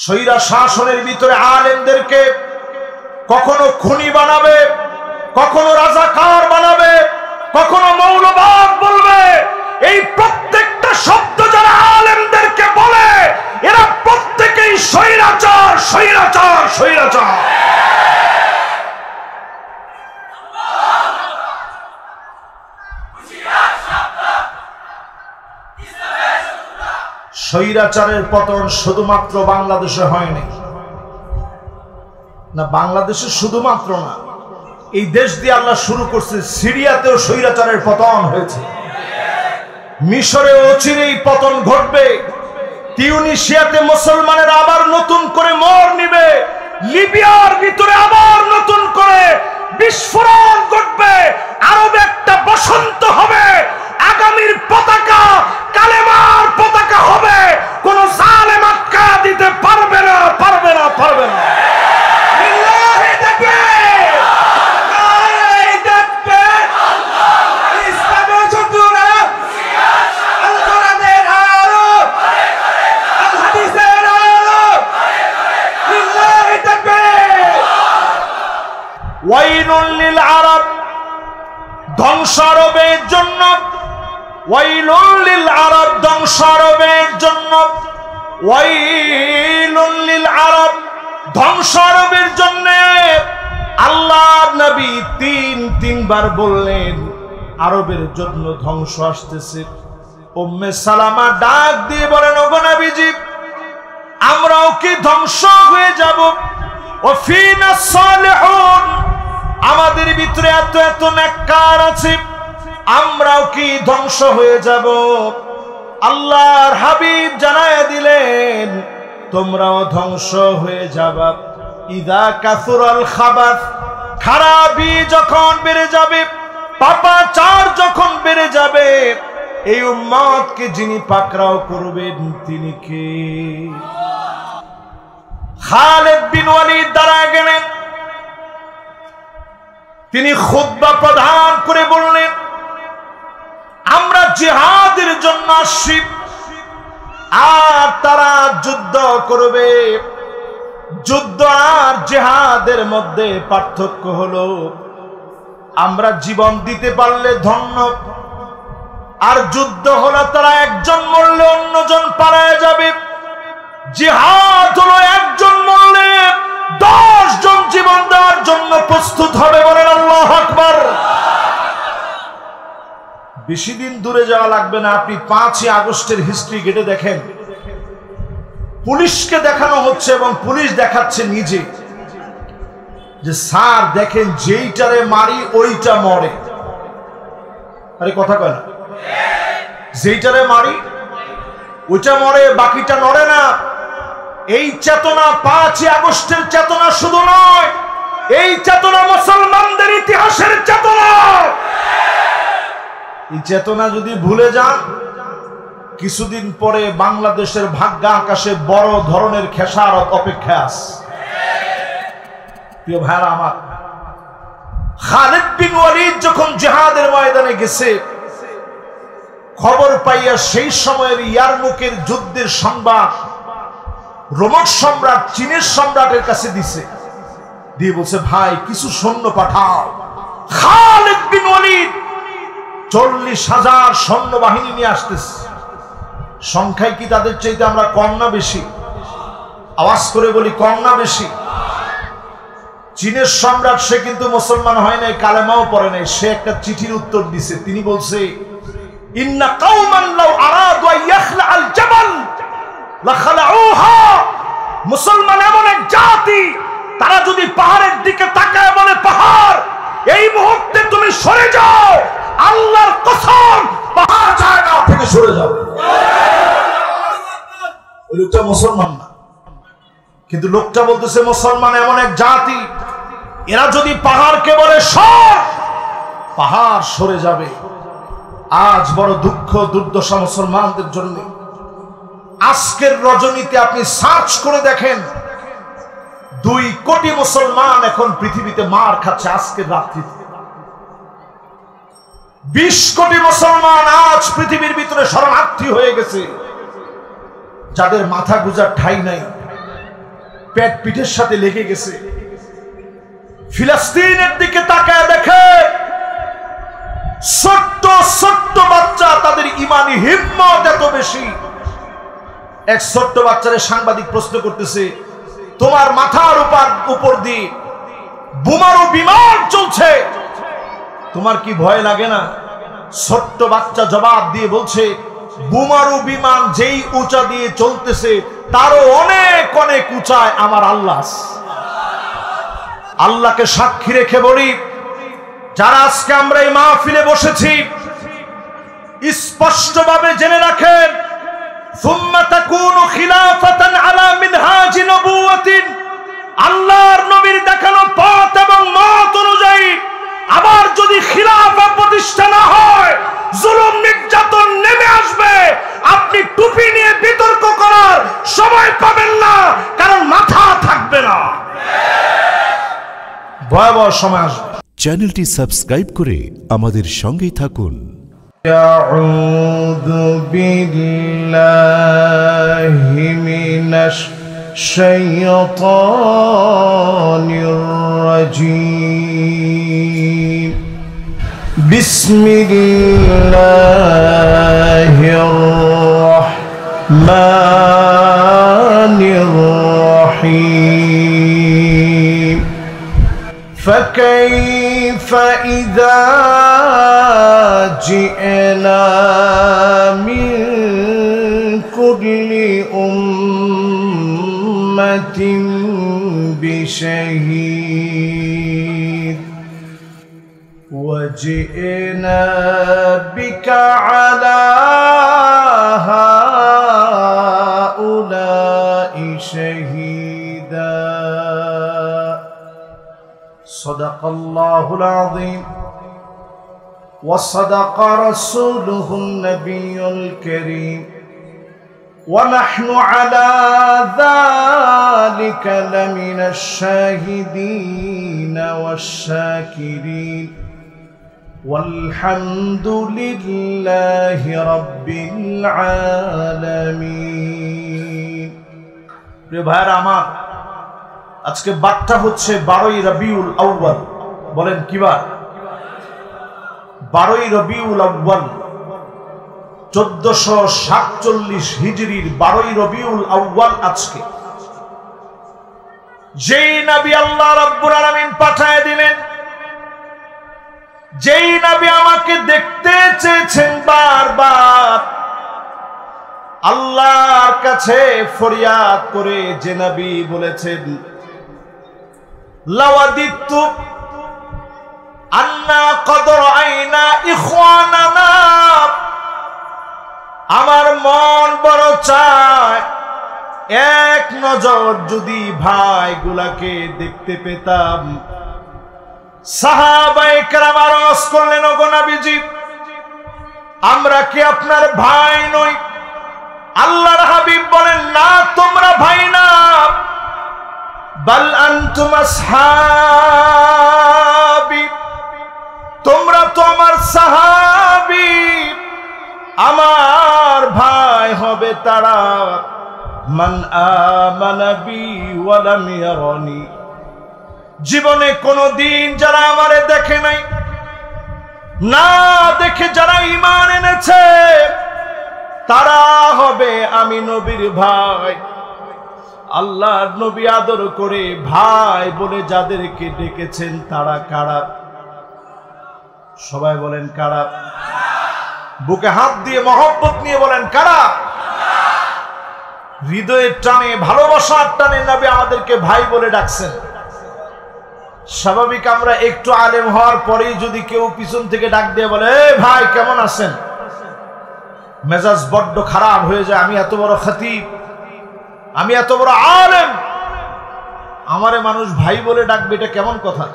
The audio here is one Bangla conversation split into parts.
স্বৈরা শাসনের ভিতরে আলেমদেরকে কখনো খুনি বানাবে, কখনো রাজাকার বানাবে, কখনো মৌলবাদ বলবে। এই প্রত্যেকটা শব্দ যারা আলেমদেরকে বলে এরা প্রত্যেকেই স্বৈরাচার, স্বৈরাচার, স্বৈরাচার। স্বৈরাচারের পতন শুধুমাত্র বাংলাদেশে হয়নি না, বাংলাদেশে শুধুমাত্র না, এই দেশ দিয়ে আল্লাহ শুরু করছে। সিরিয়াতেও স্বৈরাচারের পতন হয়েছে, মিশরে অচিরেই পতন ঘটবে, তিউনিসিয়াতে মুসলমানেরা আবার নতুন করে মোড় নিবে, লিবিয়ার ভিতরে আবার নতুন করে বিস্ফোরণ ঘটবে, আরবে একটা বসন্ত হবে, আগামীর পতাকা কালেমার পতাকা হবে, কোন জালেম আটকা দিতে পারবে না, পারবে না, পারবে না। ওয়াইলুল লিল আরব, ধ্বংস আরবের জন্য, ওয়াইলুল লিল আরব, ধ্বংস আরবের জন্য, ওয়াইলুল লিল আরব, ধ্বংস আরবের জন্য। আল্লাহ নবী তিনবার বললেন আরবের জন্য ধ্বংস আসতেছে। উম্মে সালামা ডাক দিয়ে বলেন, ওগো নবীজি, আমরাও কি ধ্বংস হয়ে যাব? ও ফিনা সালিহুন, আমাদের ভিতরে এত এত নেককার আছে, আমরাও কি ধ্বংস হয়ে যাব? আল্লাহর হাবিব জানায় দিলেন, তোমরাও ধ্বংস হয়ে যাবা। ইদা কাসুরাল খাবাস, খারাপি যখন বেড়ে যাবে, পাপাচার যখন বেড়ে যাবে, এই উম্মতকে যিনি পাকড়াও করবেন তিনি কে? খালিদ বিন ওয়ালিদ দাঁড়ায় গেলেন, তিনি খুতবা প্রদান করে বললেন, আমরা জিহাদের জন্য আসছি, আর তারা যুদ্ধ করবে। যুদ্ধ আর জিহাদের মধ্যে পার্থক্য হলো, আমরা জীবন দিতে পারলে ধন্য, আর যুদ্ধ হলো তারা একজন মরলে অন্যজন পালায় যাবে। জিহাদ হলো একজন মরলে 10 জন জীবন দেওয়ার জন্য প্রস্তুত হবে। বলেন আল্লাহু আকবার। বেশি দিন দূরে যাওয়া লাগবে না, আপনি 5ই আগস্টের হিস্ট্রি ঘেটে দেখেন, পুলিশকে দেখানো হচ্ছে এবং পুলিশ দেখাচ্ছে নিজে যে স্যার দেখেন যেইটারে মারি ওইটা মরে। আরে কথা কয় না, যেইটারে মারি ওইটা মরে, বাকিটা নড়ে না। এই চেতনা 5ই আগস্টের চেতনা শুধু নয়, এই চেতনা মুসলমানদের ইতিহাসের চেতনা। এই চেতনা যদি ভুলে যান, কিছুদিন পরে বাংলাদেশের ভাগ্য আকাশে বড় ধরনের খেসারত অপেক্ষায় আছে। প্রিয় ভাইরা আমার, খালিদ বিন ওয়ালিদ যখন জিহাদের ময়দানে গেছে, খবর পাইয়া সেই সময়ের ইয়ারমুকের যুদ্ধের সংবাদ রোমক সম্রাট, চীনের সম্রাটের কাছে দিছে, দিয়ে বলছে, ভাই কিছু সৈন্য পাঠাও। খালিদ বিন ওয়ালিদ 40,000 সৈন্য বাহিনী নিয়ে আসতেছে। সংখ্যায় কি তাদের চাইতে আমরা কম না বেশি? আওয়াজ করে বলি, কম না বেশি? চীনের সম্রাট সে কিন্তু মুসলমান হয় নাই, কালেমাও পড়ে নাই। সে একটা চিঠির উত্তর দিছে, তিনি বলছে, ইন্না কওমান লাউ আরাদু আন ইয়াখলাআল জাবাল লাখলাউহা, মুসলমান এমন এক জাতি, তারা যদি পাহাড়ের দিকে তাকায় বলে, পাহাড় এই মুহূর্তে তুমি সরে যাও, আল্লাহর কসম পাহাড় জায়গা থেকে সরে যাবে। ওই লোকটা মুসলমান না, কিন্তু লোকটা বলতেছে মুসলমান এমন এক জাতি, এরা যদি পাহাড়কে বলে সর, পাহাড় সরে যাবে। আজ বড় দুঃখ দুর্দশা মুসলমানদের জন্য। আজকের রজনীতে আপনি সার্চ করে দেখেন, 2 কোটি মুসলমান এখন পৃথিবীতে মার খাচ্ছে। আজকের রাত্রিতে 20 কোটি মুসলমান আজ পৃথিবীর ভিতরে শরণার্থী হয়ে গেছে, যাদের মাথা গুজার ঠাঁই নাই, পেট পিঠের সাথে লেগে গেছে। ফিলিস্তিনের দিকে তাকায় দেখে ছোট্ট ছোট্ট বাচ্চা, তাদের ইমানি হিম্মত এত বেশি। এক ছোট্ট বাচ্চারে সাংবাদিক প্রশ্ন করতেছে, তোমার মাথার উপর দিয়ে বোমারু বিমান চলছে, তোমার কি ভয় লাগে না? ছোট্ট বাচ্চা জবাব দিয়ে বলছে, বোমারু বিমান যেই উঁচা দিয়ে চলতেছে তারও অনেক অনেক উঁচায় আমার আল্লাহ। আল্লাহকে সাক্ষী রেখে বলি, যারা আজকে আমরা এই মাহফিলে বসেছি, স্পষ্টভাবে জেনে রাখেন, সুম্মা তাকুনু খিলাফাতান আলা মিনহাজি নবুওয়াতিন, আল্লাহর নবীর দেখানো পথ এবং মত অনুযায়ী আবার যদি খিলাফা প্রতিষ্ঠা না হয়, জুলুম নির্যাতন নেমে আসবে। আপনি টুপি নিয়ে বিতর্ক করার সময় পাবেন না, কারণ মাথা থাকবে না, ভয়াবহ সময় আসবে। চ্যানেলটি সাবস্ক্রাইব করে আমাদের সঙ্গেই থাকুন। আউযু বিল্লাহি মিনাশ শাইতানির রাজীম। বিসমিল্লাহির রাহমানির রাহিম। فكيف إذا جئنا من كل أمة بشهيد وجئنا بك على هؤلاء شهيدا صدق الله العظيم وصدق رسوله النبي الكريم ونحن على ذلك لمن الشاهدين والشاكرين والحمد لله رب العالمين। প্রিয় ভাইরা আমার, আজকে বারটা হচ্ছে 12ই রবিউল আউয়াল। বলেন কি বার? 12ই রবিউল আউয়াল, 1447 হিজরির 12ই রবিউল আউয়াল। আজকে যেই নবী আল্লাহ রাব্বুল আলামিন পাঠায় দিলেন, যেই নবী আমাকে দেখতে চেয়েছেন বারবার, আল্লাহর কাছে ফরিয়াদ করে যে নবী বলেছেন, লাওয়াদিতু আন্না কদ রাআইনা ইখওয়ানানা, আমার মন বড় চায় এক নজর যদি ভাইগুলাকে দেখতে পেতাম। সাহাবায়ে কেরাম আরজ করলেন, ওগো নবীজি, আমরা কি আপনার ভাই নই? আল্লাহর হাবিব বলেন, না, তোমরা ভাই না, বাল আনতুম আসহাবি, তোমরা তো আমার সাহাবী। আমার ভাই হবে তারা মান আমানা বি ওয়া লাম ইয়ারানি, জীবনে কোনদিন যারা আমারে দেখে নাই, না দেখে যারা ঈমান এনেছে, তারা হবে আমি নবীর ভাই। আল্লাহর নবী আদর করে ভাই বলে যাদেরকে ডেকেছেন তারা কারা? সবাই বলেন কারা? বুকে হাত দিয়ে মহব্বত নিয়ে বলেন কারা? হৃদয়ের টানে, ভালোবাসার টানে নবী আমাদেরকে ভাই বলে ডাকছেন। স্বাভাবিক আমরা একটু আলেম হওয়ার পরেই যদি কেউ পিছন থেকে ডাক দিয়ে বলে, এই ভাই কেমন আছেন, মেজাজ বড্ড খারাপ হয়ে যায়। আমি এত বড় খতিব, আমি এত বড় আলেম, আমারে মানুষ ভাই বলে ডাকবে, এটা কেমন কথা?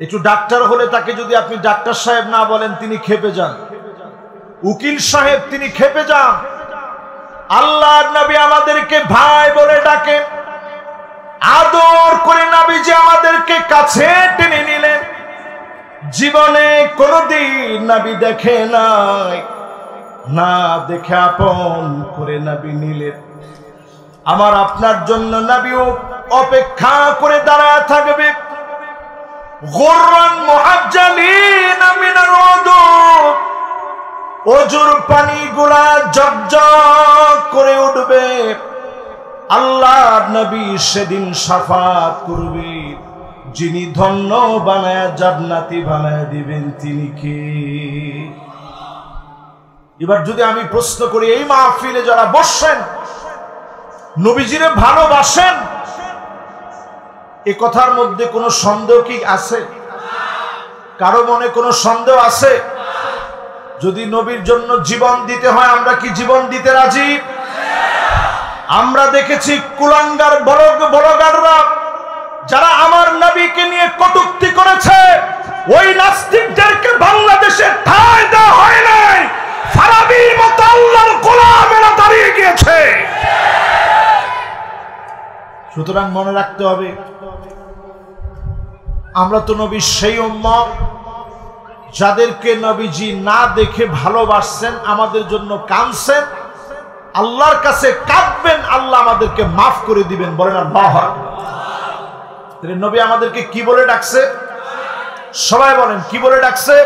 একটু ডাক্তার হলে তাকে যদি আপনি ডাক্তার সাহেব না বলেন, তিনি ক্ষেপে যান। উকিল সাহেব, তিনি ক্ষেপে যান। আল্লাহর নবী আমাদেরকে ভাই বলে ডাকেন, আদর করে নবীজি আমাদেরকে কাছে টেনে নিলেন। জীবনে কোনদিন নবী দেখে নাই, না দেখে আপন করে নবী নিলেন। আমার আপনার জন্য নবীও অপেক্ষা করে দাঁড়ায় থাকবে। গুররান মুহাজ্জালিন মিনাল উযু, ওজুর পানিগুলা জগজগ করে উঠবে। আল্লাহর নবী সেদিন শাফাত করবে। যিনি ধন্য বানায়া জান্নাতি বানায়া দিবেন তিনি কে? এবার যদি আমি প্রশ্ন করি, এই মাহফিলে যারা বসছেন নবীজিরে ভালোবাসেন, এ কথার মধ্যে কোনো সন্দেহ কি আছে? কারো মনে কোনো সন্দেহ আছে? যদি নবীর জন্য জীবন দিতে হয়, আমরা কি জীবন দিতে রাজি? আমরা দেখেছি কুলাঙ্গার বলগাররা যারা আমার নবীকে নিয়ে কটূক্তি করেছে, ওই নাস্তিকদেরকে বাংলাদেশে ঠাঁই দেওয়া হয় নাই। ফারাবির মতো আল্লাহর গোলামেরা দাঁড়িয়ে গিয়েছে। সুতরাং মনে রাখতে হবে, আমরা তো নবীর সেই উম্মত যাদেরকে নবীজি না দেখে ভালোবাসছেন, আমাদের জন্য কাঁদছেন, আল্লাহর কাছে কাঁদবেন, আল্লাহ আমাদেরকে মাফ করে দিবেন। বলেন আল্লাহু আকবার। নবী আমাদেরকে কি বলে ডাকছে? সবাই বলেন কি বলে ডাকছে?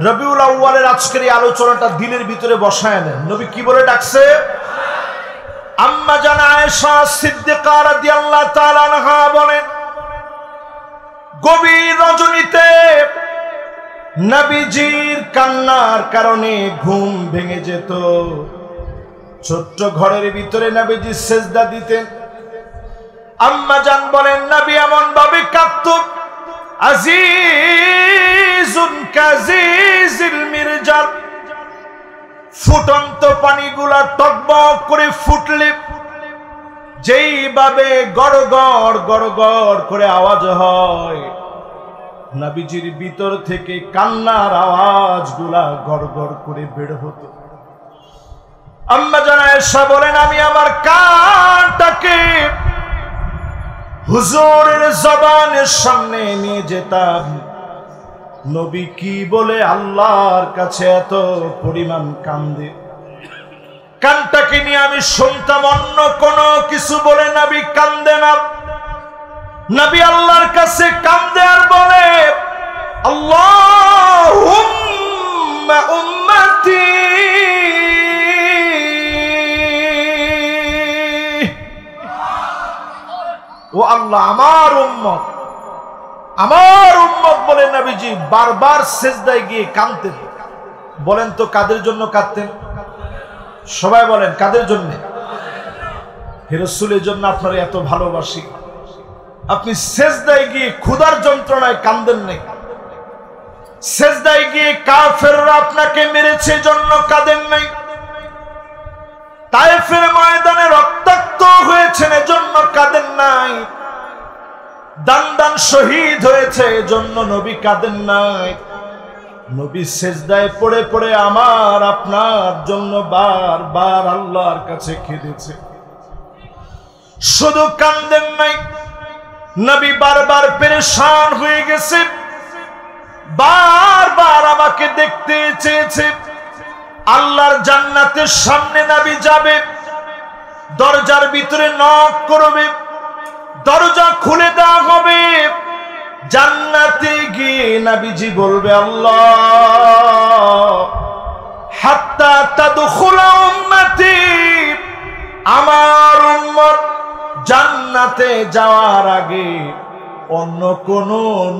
রবিউল আউয়ালের আজকের এই আলোচনাটা দিলের ভিতরে বসায় নেন। নবী কি বলে ডাকছে? আম্মা জান আয়েশা সিদ্দিকা রাদিয়াল্লাহু তাআলা আনহা বলেন, গভীর রজনীতে নবীজির কান্নার কারণে ঘুম ভেঙে যেত। ছোট্ট ঘরের ভিতরে নবীজি সেজদা দিতেন। আম্মা জান বলেন, নবী এমন ভাবে কাঁদত, আজিজুন কাজিজিল মিরজাল, ফুটন্ত পানিগুলা টকবক করে ফুটলে যেইভাবে গড়গড় গড়গড় করে আওয়াজ হয়, নবীজির ভিতর থেকে কান্নার আওয়াজগুলা গড়গড় করে বের হতো। আম্মা জান আয়েশা বলেন, আমি আমার কানটাকে হুজুরের জবানের সামনে নিয়ে যেতাম, নবী কি বলে আল্লাহর কাছে এত পরিমাণ কান্দে। কানটাকে নিয়ে আমি শুনতাম, অন্য কোনো কিছু বলে নবী কান্দে না। নবী আল্লাহর কাছে কান্দে আর বলে, আল্লাহুম্মা উম্মতি, ও আল্লাহ আমার উম্মত, আমার উম্মত বলে নবীজি বারবার সিজদায় গিয়ে কাঁদতেন। বলেন তো কাদের জন্য কাঁদতেন? সবাই বলেন কাদের জন্য? হে রাসূলের জন্য আপনারা এত ভালোবাসি, আপনি সিজদায় গিয়ে ক্ষুধার যন্ত্রণায় কাঁদেন নাই। সিজদায় গিয়ে কাফেররা আপনাকে মেরেছে জন্য কাঁদেন নাই। তায়েফের ময়দানে রক্তাক্ত হয়েছেন এজন্য কাঁদেন নাই। দান দান শহীদ হয়েছে এজন্য নবী কাঁদেন নাই। নবী সিজদায় পড়ে পড়ে আমার আপনার জন্য বারবার আল্লাহর কাছে কেঁদেছে, শুধু কাঁদেন নাই। নবী বারবার পেরেশান হয়ে গেছে, বারবার আমাকে দেখতে চেয়েছে। আল্লাহর জান্নাতের সামনে নবী যাবে, দরজার ভিতরে নক করবে, দরজা খুলে দেওয়া হবে। জান্নাতে গিয়ে নবীজি বলবে, আল্লাহ হাত্তা তাদখুলা উম্মতি, আমার উম্মত জান্নাতে যাওয়ার আগে অন্য কোন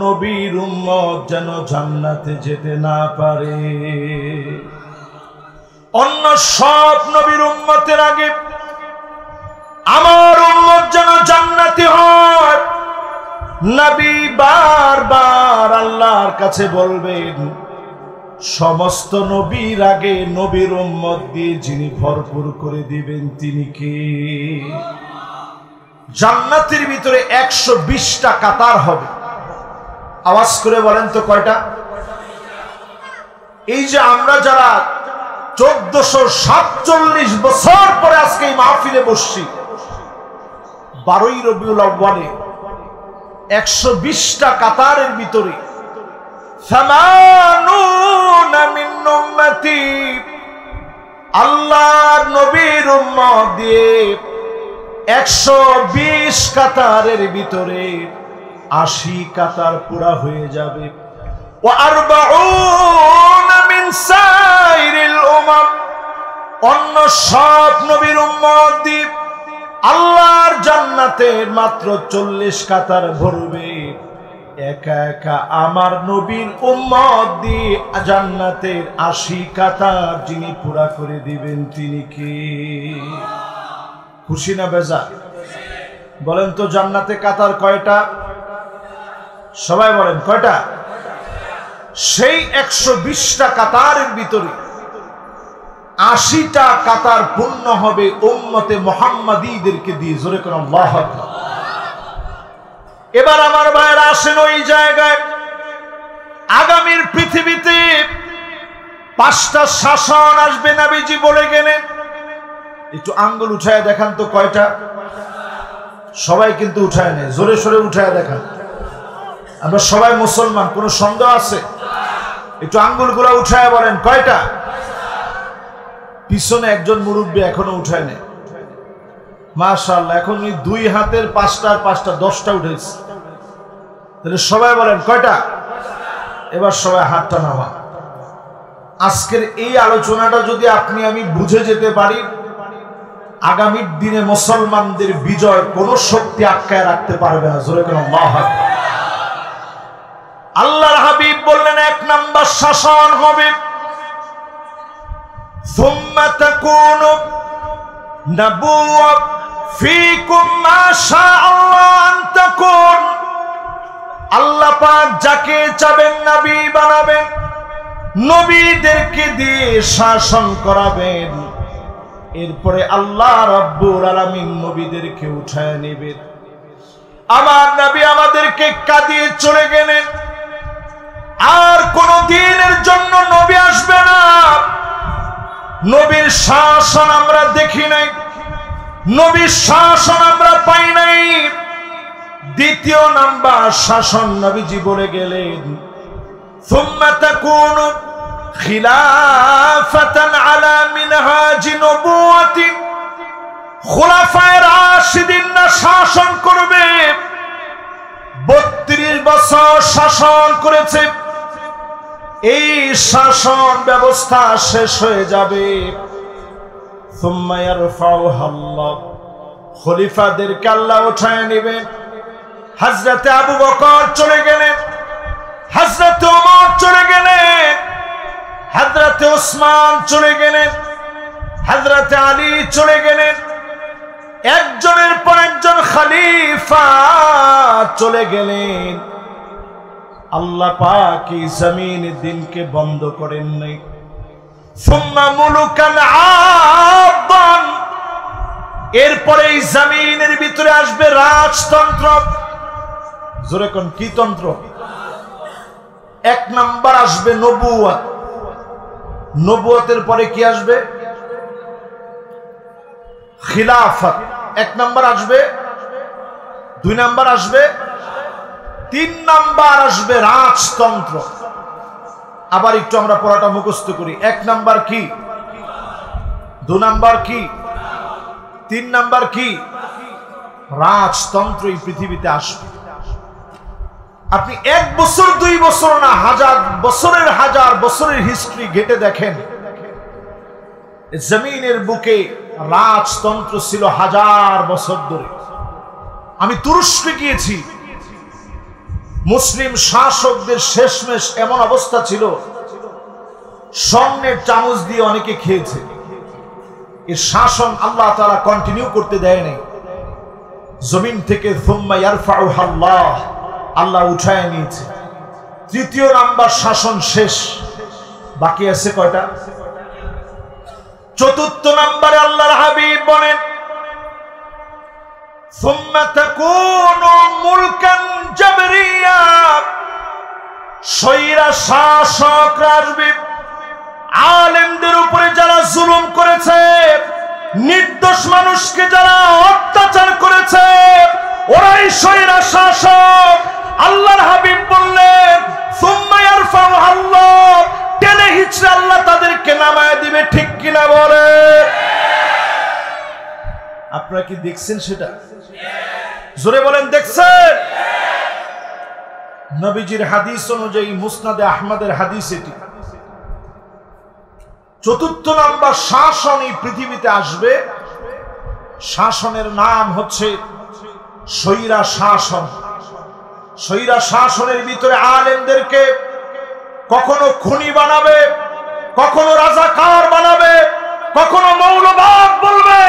নবীর উম্মত যেন জান্নাতে যেতে না পারে। অন্য সব নবীর উম্মতের আগে আমার উম্মত যেন জান্নাতি হয়। নবী বারবার আল্লাহর কাছে বলবেন, সমস্ত নবীর আগে নবীর উম্মত দিয়ে যিনি ভরপুর করে দিবেন তিনি কে? জান্নাতের ভিতরে 120টা কাতার হবে। আওয়াজ করে বলেন তো কয়টা? এই যে আমরা যারা 1447 বছর পরে আজকে এই মাহফিলে বসছি, 12ই রবিউল আউয়ালে 120টা কাতারের ভিতরে 80 মিন উম্মতি, আল্লাহর নবীর উম্মত দিয়ে 120 কাতারের ভিতরে 80 কাতার পুরা হয়ে যাবে। ওয়া আরবাউনা মিন সাইরিল উমাম, অন্য সব নবীর উম্মত দিয়ে আল্লাহর জান্নাতের মাত্র 40 কাতার ভরবে। একা একা আমার নবীর উম্মত দিয়ে জান্নাতের 80 কাতার যিনি পুরা করে দিবেন তিনি কে? খুশি না বেজার? বলেন তো জান্নাতে কাতার কয়টা? সবাই বলেন কয়টা? সেই 120টা কাতারের ভিতরে 80টা কাতার পূর্ণ হবে উম্মতে মুহাম্মাদীদেরকে দিয়ে। জোরে কোন আল্লাহু আকবার। এবার আমার ভাইরা আসেন ওই জায়গায়। আগামীর পৃথিবীতে 5টা শাসন আসবে, নবীজি বলে গেলেন। একটু আঙ্গুল উঠায় দেখান তো কয়টা? সবাই কিন্তু উঠায় নেই, জোরে সোরে উঠায় দেখান। আমরা সবাই মুসলমান, কোনো সন্দেহ আছে? একটু আঙ্গুলগুলো উঠায় বলেন কয়টা? পিছনে একজন মুরব্বী এখনো উঠায় নেই, মাশাআল্লাহ। এখন 2 হাতের 5টার 5টা 10টা উঠেছে। তাহলে সবাই বলেন কয়টা? এবার সবাই হাতটা নামা। আজকের এই আলোচনাটা যদি আপনি আমি বুঝে যেতে পারি, আগামীর দিনে মুসলমানদের বিজয় কোন শক্তি আটকায় রাখতে পারবে না। জোরে কোন আল্লাহু আকবার। আল্লাহর হাবিব বললেন 1 নাম্বার শাসন হবে সুম্মা তাকুনু নাবুওয়া ফীকুম মা শাআল্লাহ আন তাকুন। আল্লাহ পাক যাকে চাবেন নবী বানাবেন, নবীদেরকে দিয়ে শাসন করাবেন। এরপরে আল্লাহ রাব্বুল আলামিন নবীদেরকে উঠায় নেবেন। আমার নবী আমাদেরকে কাঁদিয়ে চলে গেলেন, আর কোন দিনের জন্য নবী আসবে না। নবীর শাসন আমরা দেখি নাই, নবীর শাসন আমরা পাই নাই। দ্বিতীয় নাম্বার শাসন নবীজি বলে গেলেন সুম্মা তাকুনু খিলাফাতান আলা মিনহাজি নবুওয়াতি। খুলাফায়ে রাশিদিনরা শাসন করবে। 32 বছর শাসন করেছে, এই শাসন ব্যবস্থা শেষ হয়ে যাবে। সুম্মা ইয়ারফাউহা আল্লাহ, খলিফাদেরকে আল্লাহ উঠায় নেবেন। হযরতে আবু বকর চলে গেলেন, হযরতে ওমর চলে গেলেন, হযরতে ওসমান চলে গেলেন, হযরতে আলী চলে গেলেন। একজনের পর একজন খলিফা চলে গেলেন। আল্লাহ পাক এই জমিনের দিনকে বন্ধ করেন নাই। সুম্মা মুলুকান আদান, এরপরে এই জমিনের ভিতরে আসবে রাজতন্ত্র। জোরে কোন কি তন্ত্র? 1 নাম্বার আসবে নবুয়ত। নবুয়তের পরে কি আসবে? খিলাফত। 1 নাম্বার আসবে, 2 নাম্বার আসবে, 3 নাম্বার আসবে রাজতন্ত্র। আবার একটু আমরা পড়াটা মুখস্থ করি। 1 নাম্বার কি? 2 নাম্বার কি? 3 নাম্বার কি? রাজতন্ত্র এই পৃথিবীতে আসবে। আপনি 1 বছর 2 বছর না, হাজার বছরের হিস্ট্রি ঘেটে দেখেন। জমিনের বুকে রাজতন্ত্র ছিল 1000 বছর ধরে। আমি তুরস্কে গিয়েছি, মুসলিম শাসকদের শেষমেশ এমন অবস্থা ছিল, স্বর্ণের চামচ দিয়ে অনেকে খেয়েছে। এর শাসন আল্লাহ তাআলা কন্টিনিউ করতে দেয় নাই। জমিন থেকে সুম্মা ইয়ারফাউহা আল্লাহ, আল্লাহ উঠায় নিয়েছে। 3য় নাম্বার শাসন শেষ, বাকি আছে কয়টা? 4র্থ নাম্বারে আল্লাহর হাবিব বলেন সুম্মা তাকুনু মুলকান জাবরিয়া। স্বৈরা শাসক আসবে, আলেমদের উপরে যারা জুলুম করেছে, নির্দোষ মানুষকে যারা অত্যাচার করেছে, ওরাই স্বৈরা শাসক। আল্লাহর হাবিব বললেন সুম্মা ইয়ারফাউহা আল্লাহ, টেনে হিচড়ে আল্লাহ তাদেরকে নামায় দিবে, ঠিক কিনা বলে? আপনারা কি দেখছেন সেটা? জোরে বলেন, দেখছেন? নবীজির হাদিস অনুযায়ী মুসনাদে আহমদের হাদিস এটি। চতুর্থ নাম্বার শাসন এই পৃথিবীতে আসবে। শাসনের নাম হচ্ছে স্বৈরা শাসন। স্বৈরা শাসনের ভিতরে আলেমদেরকে কখনো খুনি বানাবে, কখনো রাজাকার বানাবে, কখনো মৌলবাদ বলবে।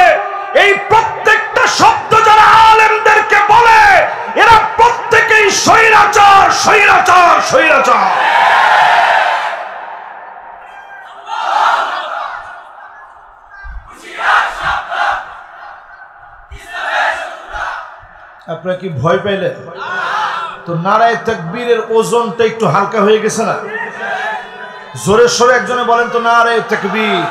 এই প্রত্যেকটা শব্দ যারা আলেমদেরকে বলে, এরা প্রত্যেকেই স্বৈরাচার, স্বৈরাচার, স্বৈরাচার। আপনারা কি ভয় পাইলেন? তো নারায়ে তাকবীরের ওজনটা একটু হালকা হয়ে গেছে না? জোরে সোরে একজনে বলেন তো, নারায়ে তাকবীর।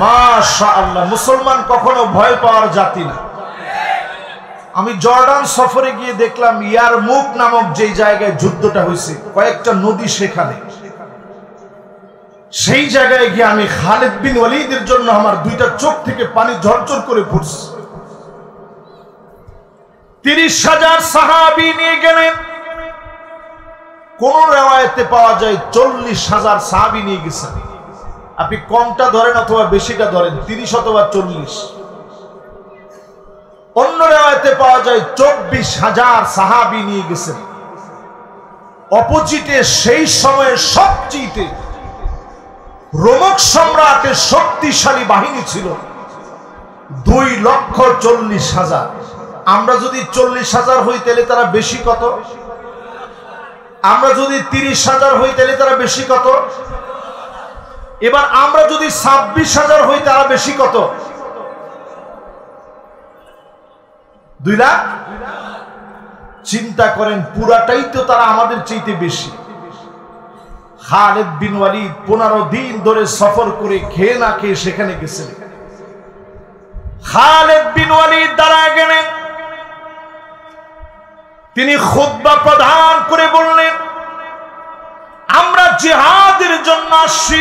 মাশাআল্লাহ। মুসলমান কখনো ভয় পাওয়ার জাতি না। আমি জর্ডান সফরে গিয়ে দেখলাম ইয়ারমুক নামক যেই জায়গায় যুদ্ধটা হয়েছে, কয়েকটা নদী সেখানে। সেই জায়গায় গিয়ে আমি খালিদ বিন ওয়ালিদের জন্য আমার দুইটা চোখ থেকে পানি ঝরঝর করে পড়ছে। 30,000 সাহাবী নিয়ে গেলেন। কোন রিওয়ায়াতে পাওয়া যায় 40,000 সাহাবী নিয়ে গেছেন। আপনি কমটা ধরেন অথবা বেশিটা ধরেন, 30 অথবা 40। অন্য রিওয়ায়াতে পাওয়া যায় 24,000 সাহাবী নিয়ে গেছেন। অপোজিটে সেই সময়ের সবচেয়ে রোমক সম্রাটের শক্তিশালী বাহিনী ছিল 2,40,000। আমরা যদি 40,000 হই তাহলে তারা বেশি কত? আমরা যদি 30,000 হই তাহলে তারা বেশি কত? এবার আমরা যদি 26,000 হই তারা বেশি কত? 2 লাখ। চিন্তা করেন, পুরাটাই তো তারা আমাদের চাইতে বেশি। খালিদ বিন ওয়ালিদ 15 দিন ধরে সফর করে খেয়ে না খেয়ে সেখানে গেছেন। খালিদ বিন ওয়ালিদ দাঁড়ায় গেলেন। তিনি খুতবা প্রদান করে বললেন, আমরা জিহাদের জন্য আসছি,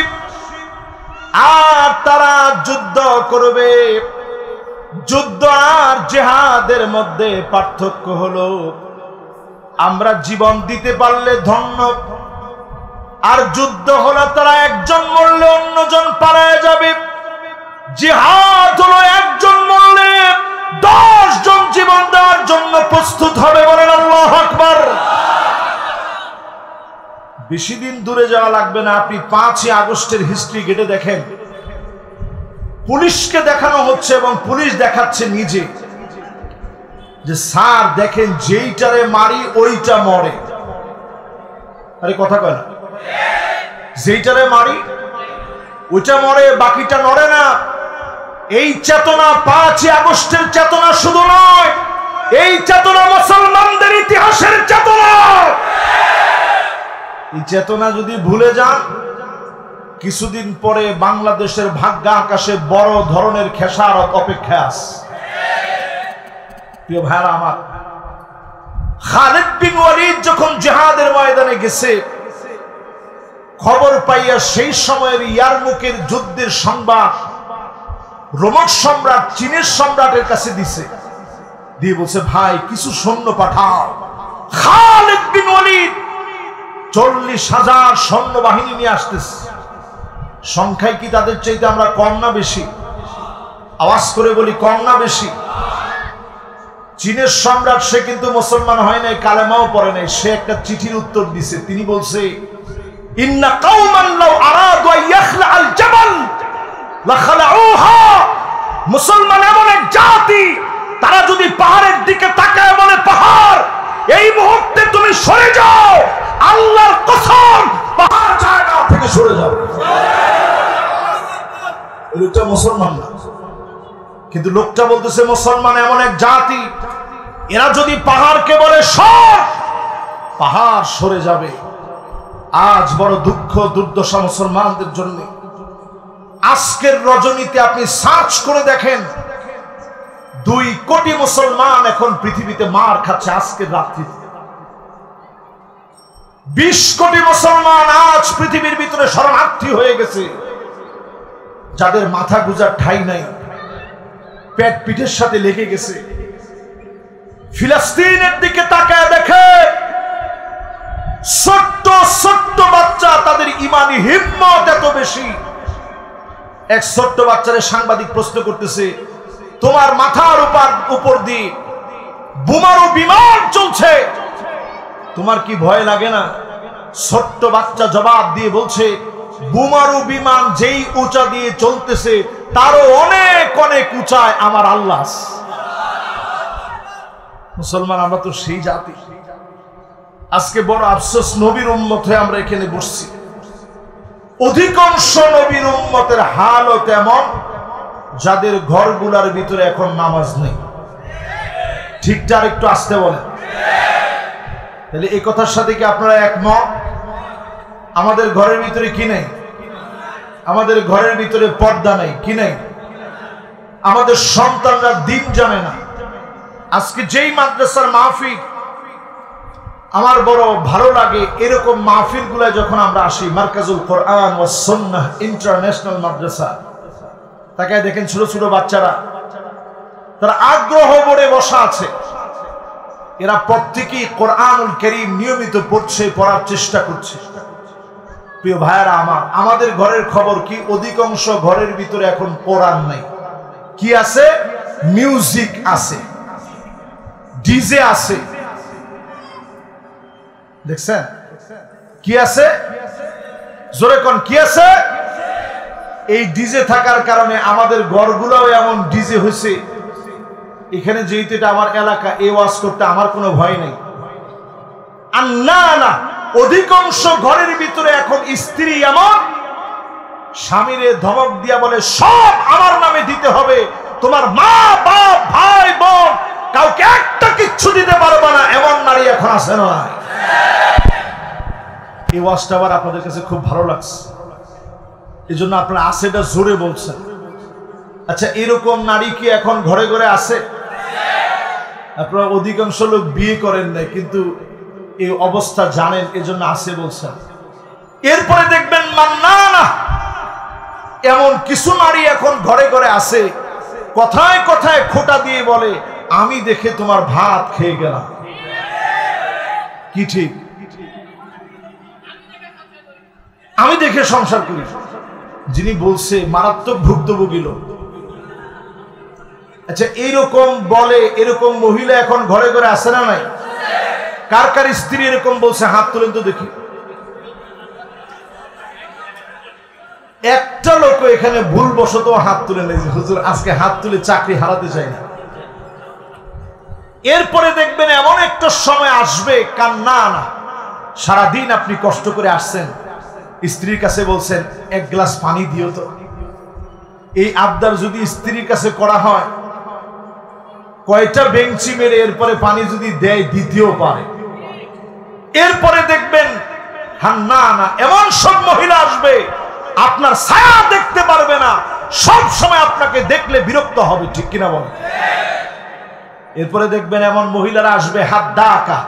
আর তারা যুদ্ধ করবে। যুদ্ধ আর জিহাদের মধ্যে পার্থক্য হলো, আমরা জীবন দিতে পারলে ধন্য, আর যুদ্ধ হলো তারা একজন মরলে অন্যজন পালায় যাবে। জিহাদ হলো একজন মরলে 10 জন জীবন দেওয়ার জন্য প্রস্তুত হবে। বলেন আল্লাহু আকবার। বেশি দিন দূরে যাওয়া লাগবে না, আপনি 5ই আগস্টের হিস্ট্রি ঘেটে দেখেন। পুলিশকে দেখানো হচ্ছে এবং পুলিশ দেখাচ্ছে নিজে যে স্যার দেখেন, যেইটারে মারি ওইটা মরে। আরে কথা কয় না? যেইটারে মারি ওইটা মরে, বাকিটা নড়ে না। এই চেতনা 5ই আগস্টের চেতনা শুধু নয়, এই চেতনা মুসলমানদের ইতিহাসের চেতনা। এই চেতনা যদি ভুলে যান, কিছুদিন পরে বাংলাদেশের ভাগ্য আকাশে বড় ধরনের খেসারত অপেক্ষা আছে। প্রিয় ভাইরা আমার, খালিদ বিন ওয়ালিদ যখন জিহাদের ময়দানে গেছে, খবর পাইয়া সেই সময়ের ইয়ারমুকের যুদ্ধের সংবাদ রোমক সম্রাট চীনের সম্রাটের কাছে দিছে। দিয়ে বলছে, ভাই কিছু সৈন্য পাঠাও। খালিদ বিন ওয়ালিদ 40,000 সৈন্য বাহিনী নিয়ে আসতেছে। সংখ্যায় কি তাদের চাইতে আমরা কম না বেশি? আওয়াজ করে বলি, কম না বেশি? চীনের সম্রাট সে কিন্তু মুসলমান হয় নাই, কালেমাও পড়ে নাই। সে একটা চিঠির উত্তর দিছে। তিনি বলছে, ইন্না কওমান লাউ আরাদু আন ইয়াখলাআল জাবাল লাখলাউহা। মুসলমান এমন এক জাতি, তারা যদি পাহাড়ের দিকে তাকায় বলে, পাহাড় এই মুহূর্তে তুমি সরে যাও, আল্লাহর কসম পাহাড় জায়গা থেকে সরে যাও। লোকটা মুসলমান না, কিন্তু লোকটা বলতেছে মুসলমান এমন এক জাতি, এরা যদি পাহাড়কে বলে সর, পাহাড় সরে যাবে। আজ বড় দুঃখ দুর্দশা মুসলমানদের জন্য। আজকের রজনীতে আপনি সার্চ করে দেখেন, 2 কোটি মুসলমান এখন পৃথিবীতে মার খাচ্ছে আজকের রাত্রিতে। 20 কোটি মুসলমান আজ পৃথিবীর ভিতরে শরণার্থী হয়ে গেছে, যাদের মাথা গুজার ঠাঁই নাই, পেট পিঠের সাথে লেগে গেছে। ফিলিস্তিনের দিকে তাকায় দেখে ছোট্ট ছোট্ট বাচ্চা, তাদের ইমানি হিম্মত এত বেশি। এক ছোট্ট বাচ্চারে সাংবাদিক প্রশ্ন করতেছে, তোমার মাথার উপর দিয়ে বোমারু বিমান চলছে, তোমার কি ভয় লাগে না? ছোট্ট বাচ্চা জবাব দিয়ে বলছে, বোমারু বিমান যেই উঁচা দিয়ে চলতেছে তারও অনেক অনেক উঁচায় আমার আল্লাহ। মুসলমান আমরা তো সেই জাতি। আজকে বড় আফসোস, নবীর উম্মত হয়ে আমরা এখানে বসছি। অধিকাংশ নবীর উম্মতের হালও তেমন, যাদের ঘরগুলার ভিতরে এখন নামাজ নেই। ঠিকঠাক একটু আসতে বলেন। তাহলে এই কথার সাথে কি আপনারা একমত? আমাদের ঘরের ভিতরে কি নেই? আমাদের ঘরের ভিতরে পর্দা নেই, কি নেই? আমাদের সন্তানরা দিন জানে না। আজকে যেই মাদ্রাসার মাহফিল, আমার বড় ভালো লাগে এরকম মাহফিল গুলায় যখন আমরা আসি, মার্কাজুল কোরআন ওয়াস সুন্নাহ ইন্টারন্যাশনাল মাদ্রাসা, তাকে দেখেন ছোট ছোট বাচ্চারা, তারা আগ্রহ ভরে বসা আছে। এরা প্রত্যেকেই কোরআনুল কারীম নিয়মিত পড়ছে, পড়ার চেষ্টা করছে। প্রিয় ভাইয়েরা আমার, আমাদের ঘরের খবর কি? অধিকাংশ ঘরের ভিতরে এখন কোরআন নাই। কি আছে? মিউজিক আছে, ডিজে আছে। দেখছেন কি আছে? জোরে কোন কি আছে? এই ডিজে থাকার কারণে আমাদের ঘরগুলোও এমন ডিজে হয়েছে। এখানে যেহেতু এটা আমার এলাকা, এই ওয়াজ করতে আমার কোনো ভয় নেই। আর না, অধিকাংশ ঘরের ভিতরে এখন স্ত্রী এমন, স্বামীরে ধমক দিয়া বলে সব আমার নামে দিতে হবে, তোমার মা বাপ ভাই বোন কাউকে একটা কিচ্ছু দিতে পারবে না, এমন নারী এখন আছে না? এই ওয়াজটা আবার আপনাদের কাছে খুব ভালো লাগছে, এই জন্য আপনারা আসেটা জোরে বলছেন। আচ্ছা, এরকম নারী কি এখন ঘরে ঘরে আছে? আপনারা অধিকাংশ লোক বিয়ে করেন নাই, কিন্তু এই অবস্থা জানেন, এজন্য আছে বলছেন। এরপরে দেখবেন মান্নানা, এমন কিছু নারী এখন ঘরে ঘরে আছে, কথায় কথায় খোঁটা দিয়ে বলে আমি দেখে তোমার ভাত খেয়ে গেলাম। কি ঠিক? আমি দেখে সংসার করি। যিনি বলছে মারাত্মক ভুক্তভোগী লোক। আচ্ছা, এইরকম বলে, এরকম মহিলা এখন ঘরে ঘরে আসে না নাই? কার কার স্ত্রী এরকম বলছে? হাত তুলেন তো দেখি। একটা লোক এখানে ভুলবশত হাত তুলে নিয়েছে, হুজুর আজকে হাত তুলে চাকরি হারাতে চাই না। এরপরে দেখবেন এমন একটা সময় আসবে, কান্না না, সারাদিন আপনি কষ্ট করে আসছেন, স্ত্রীর কাছে বলছেন এক গ্লাস পানি দিও তো। এই আবদার যদি স্ত্রীর কাছে করা হয়, কয়টা বেঞ্চি মেরে এরপরে পানি যদি দেয় দিতেও পারে। এরপরে দেখবেন না, এমন সব মহিলা আসবে আপনার ছায়া দেখতে পারবে না, সব সময় আপনাকে দেখলে বিরক্ত হবে। ঠিক কিনা বল? এরপরে দেখবেন এমন মহিলারা আসবে হাত ডাকা,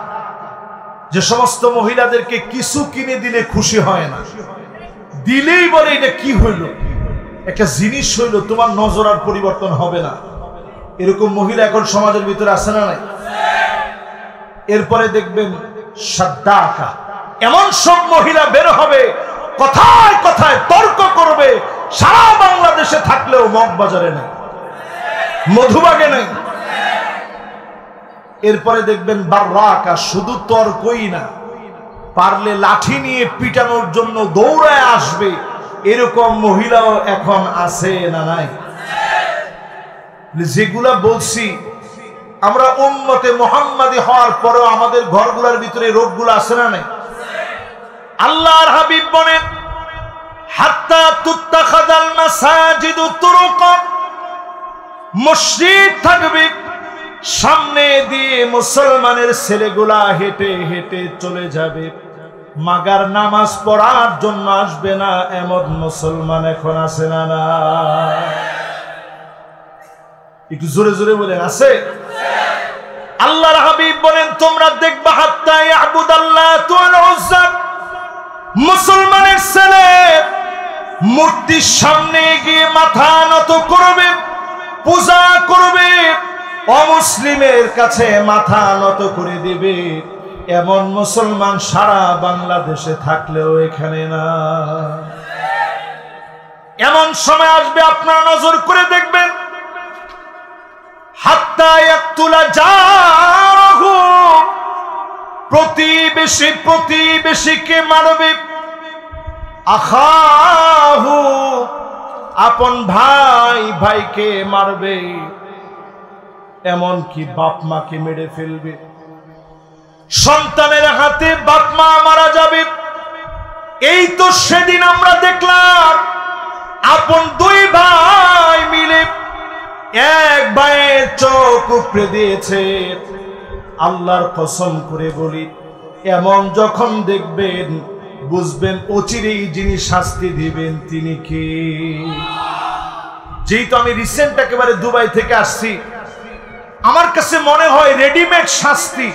যে সমস্ত মহিলাদেরকে কিছু কিনে দিলে খুশি হয় না, দিলেই বলে এটা কি হইল, একটা জিনিস হইল, তোমার নজর আর পরিবর্তন হবে না। এরকম মহিলা এখন সমাজের ভিতরে আছে না নাই? এরপরে দেখবেন সাদ্দাকা, এমন সব মহিলা বের হবে, কথায় কথায় তর্ক করবে, সারা বাংলাদেশে থাকলেও মগবাজারে নেই, মধুবাগে নেই। এরপরে দেখবেন বাররাকা, শুধু তর্কই না, পারলে লাঠি নিয়ে পিটানোর জন্য দৌড়ায় আসবে, এরকম মহিলাও এখন আছে না নাই? যেগুলা বলছি, আমরা উম্মতে মুহাম্মাদি হওয়ার পরেও আমাদের ঘরগুলোর ভিতরে রোগগুলো আছে না নাই? আল্লাহর হাবিব বলেন হাত্তা তুত্তাখাযাল মাসাজিদু তুরুকা, মসজিদ থাকবে, সামনে দিয়ে মুসলমানের ছেলেগুলা হেঁটে হেঁটে চলে যাবে, মাগার নামাজ পড়ার জন্য আসবে না, এমন মুসলমান এখন আছে না? না, একটু জোরে জোরে বলেন আছে? আল্লাহর হাবিব বলেন তোমরা দেখবা হাত্তা ইয়াবুদাল্লাতু ওয়াল উজ্জা, মুসলমানের ছেলে মূর্তির সামনে গিয়ে মাথা নত করবে, পূজা করবে, অমুসলিমের কাছে মাথা নত করে দিবে, এমন মুসলমান সারা বাংলাদেশে থাকলেও এখানে না। এমন সময় আসবে আপনারা নজর করে দেখবেন, হাত্তা ইয়াকতুলা জারহু, প্রতিবেশী প্রতিবেশীকে মারবে, আখাহু, আপন ভাই ভাইকে মারবে, এমন কি বাপ মাকে মেরে ফেলবে। সন্তানের হাতে বাপ মা মারা যাবে। এই তো সেদিন আমরা দেখলাম আপন দুই ভাই মিলে এক ভাইয়ের চোখ উপড়ে দিয়েছে। আল্লাহর কসম করে বলি, এমন যখন দেখবেন বুঝবেন অচিরেই যিনি শাস্তি দিবেন তিনি কে। যেহেতু আমি রিসেন্ট একেবারে দুবাই থেকে আসছি, আমার কাছে মনে হয় রেডিমেড শাস্তি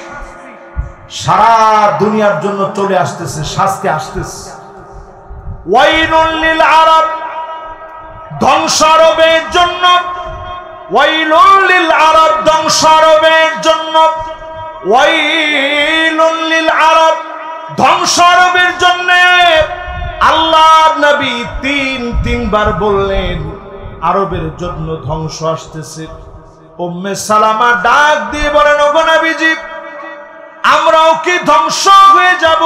সারা দুনিয়ার জন্য চলে আসতেছে, শাস্তি আসতেছে। ওয়াইলুল লিল আরব, ধ্বংস আরবের জন্য, ওয়াইলুল লিল আরব, ধ্বংস আরবের জন্য, ওয়াইলুল লিল আরব, ধ্বংস আরবের জন্য। আল্লাহর নবী তিনবার বললেন আরবের জন্য ধ্বংস আসতেছে। উম্মে সালামা ডাক দিয়ে বলেন, ওগো নবীজি, আমরাও কি ধ্বংস হয়ে যাব?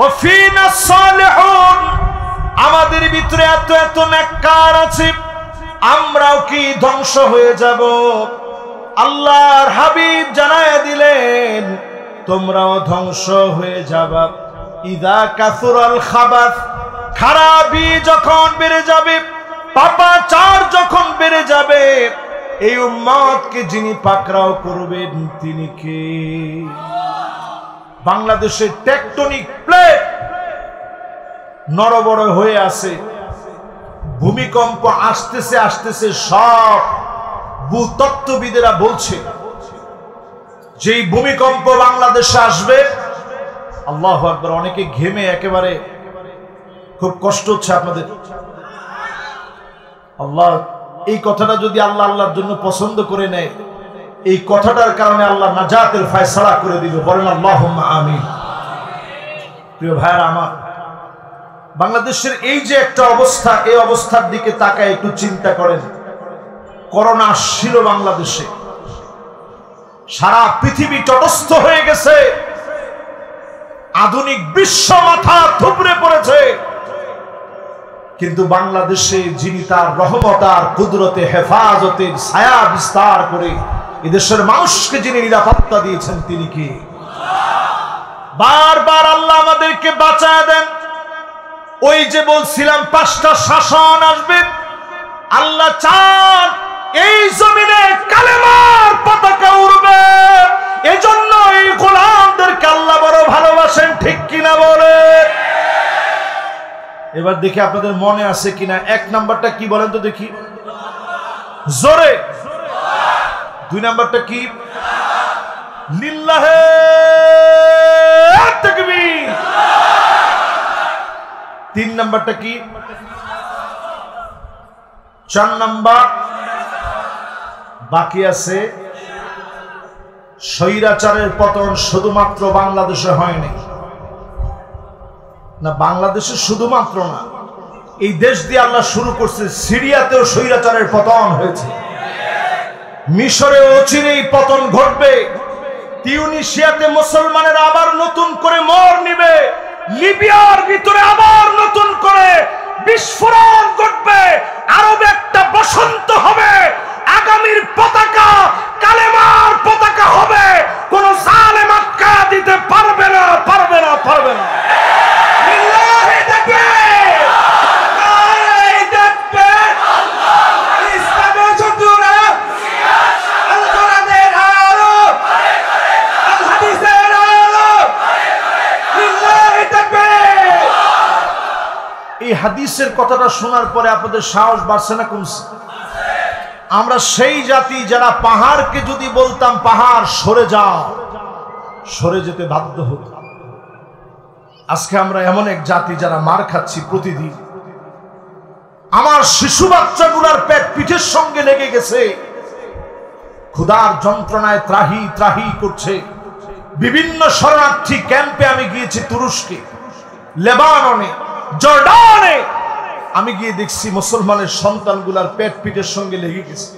ও ফিনা সালিহুন, আমাদের ভিতরে এত এত নেককার আছে, আমরাও কি ধ্বংস হয়ে যাব? আল্লাহর হাবিব জানায় দিলেন, তোমরাও ধ্বংস হয়ে যাবা। ইদা কাসুরাল খাবাস, খারাপি যখন বেড়ে যাবে, পাপাচার যখন বেড়ে যাবে, এই উম্মতকে যিনি পাকড়াও করবেন তিনি কে? বাংলাদেশের টেকটনিক প্লেট নড়বড় হয়ে আছে, ভূমিকম্প আসতেছে আসতেছে। সব ভূতত্ত্ববিদেরা বলছে যেই ভূমিকম্প বাংলাদেশে আসবে, আল্লাহু আকবার, অনেকে ঘেমে একেবারে খুব কষ্ট হচ্ছে আপনাদের। আল্লাহ এই কথাটা যদি আল্লাহ আল্লাহর জন্য পছন্দ করে নেয়, এই কথাটার কারণে আল্লাহ নাজাতের ফয়সালা করে দিবে। বলেন আল্লাহুম্মা আমিন। প্রিয় ভাইরা আমার, বাংলাদেশের এই যে একটা অবস্থা, এই অবস্থার দিকে তাকায় একটু চিন্তা করেন। করোনা আসছিল বাংলাদেশে, সারা পৃথিবী তটস্থ হয়ে গেছে, আধুনিক বিশ্ব মাথা থুবড়ে পড়েছে, কিন্তু বাংলাদেশে যিনি তার রহমত আর কুদরতে হেফাজতের ছায়া বিস্তার করে এদেশের মানুষকে যিনি নিরাপত্তা দিয়েছেন তিনি কি? বারবার আল্লাহ আমাদেরকে বাঁচায় দেন। ওই যে বলছিলাম 5টা শাসন আসবে, আল্লাহ চান এই জমিনে কালেমার পতাকা উড়বে। এজন্য এই গোলামদেরকে আল্লাহ বড় ভালোবাসেন, ঠিক কিনা বলে? এবার দেখি আপনাদের মনে আছে কিনা। 1 নাম্বারটা কি বলেন তো দেখি, জোরে। 2 নাম্বারটা কি? লিল্লাহে তাকবীর। 3 নাম্বারটা কি? 4 নাম্বার বাকি আছে স্বৈরাচারের পতন শুধুমাত্র বাংলাদেশে হয়নি না, বাংলাদেশে শুধুমাত্র না, এই দেশ দিয়ে আল্লাহ শুরু করছে। সিরিয়াতেও স্বৈরাচারের পতন হয়েছে, মিশরে অচিরেই পতন ঘটবে, তিউনিসিয়াতে মুসলমানেরা আবার নতুন করে মোড় নিবে, লিবিয়ার ভিতরে আবার নতুন করে বিস্ফোরণ ঘটবে, আরবে একটা বসন্ত হবে, আগামীর পতাকা কালেমার পতাকা হবে, কোন জালেম আটকা দিতে পারবে না, পারবে না, পারবে না। এই হাদিসের কথাটা শোনার পরে আপনাদের সাহস বাড়ছে না কমছে? আমরা সেই জাতি যারা পাহাড়কে যদি বলতাম পাহাড় সরে যাও, সরে যেতে বাধ্য হতো। আজকে আমরা এমন এক জাতি যারা মার খাচ্ছি প্রতিদিন। আমার শিশু বাচ্চাগুলার পেট পিঠের সঙ্গে লেগে গেছে, ক্ষুধার যন্ত্রণায় ত্রাহি ত্রাহি করছে। বিভিন্ন শরণার্থী ক্যাম্পে আমি গিয়েছি, তুরস্কে, লেবাননে, জর্ডানে। আমি গিয়ে দেখছি মুসলমানের সন্তানগুলার পেট পিঠের সঙ্গে লেগে গেছে,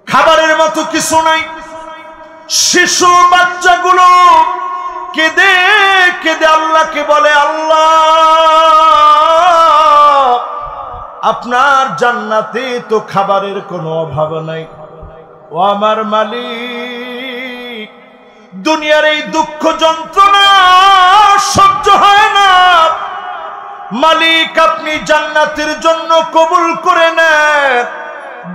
খাবারের মতো কিছু নাই। শিশু বাচ্চাগুলো কেঁদে কেঁদে আল্লাহকে বলে, আল্লাহ আপনার জান্নাতে তো খাবারের কোনো অভাব নাই। ও আমার মালিক, দুনিয়ার এই দুঃখ যন্ত্রণা সহ্য হয় না। মালিক আপনি জান্নাতের জন্য কবুল করে নেন।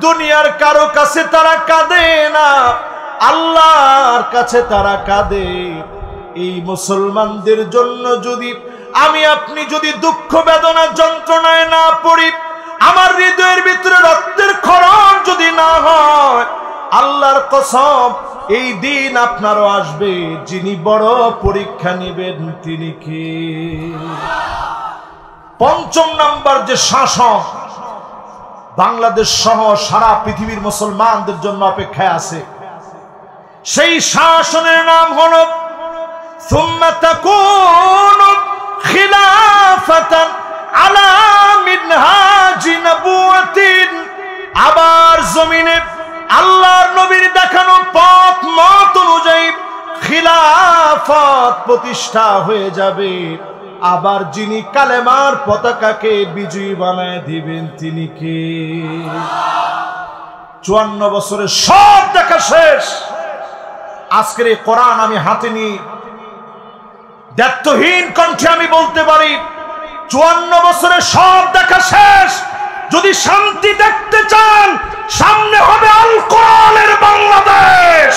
দুনিয়ার কারো কাছে তারা কাঁদে না, আল্লাহর কাছে তারা কাঁদে। এই মুসলমানদের জন্য যদি আমি আপনি যদি দুঃখ বেদনা যন্ত্রণায় না পড়ি, আমার হৃদয়ের ভিতরে রক্তের ক্ষরণ যদি না হয়, আল্লাহর কসম এই দিন আপনারও আসবে, যিনি বড় পরীক্ষা নেবেন তিনি কে? পঞ্চম নাম্বার যে শাসন বাংলাদেশ সহ সারা পৃথিবীর মুসলমানদের জন্য অপেক্ষায় আছে, সেই শাসনের নাম হলো সুম্মা তাকুনু খিলাফাতান আলা মিনহাজি নবুওয়াতিন। আবার জমিনে আল্লাহর নবীর দেখানো পথ মত অনুযায়ী খিলাফত প্রতিষ্ঠা হয়ে যাবে। আবার যিনি কালেমার পতাকাকে বিজয়ী বানায় দিবেন তিনি কে? 54 বছরের সব দেখা শেষ। আজকের এই কোরআন আমি হাতে নিয়ে দায়িত্বহীন কণ্ঠে আমি বলতে পারি, 54 বছরের সব দেখা শেষ। যদি শান্তি দেখতে চান, সামনে হবে আল কোরআনের বাংলাদেশ।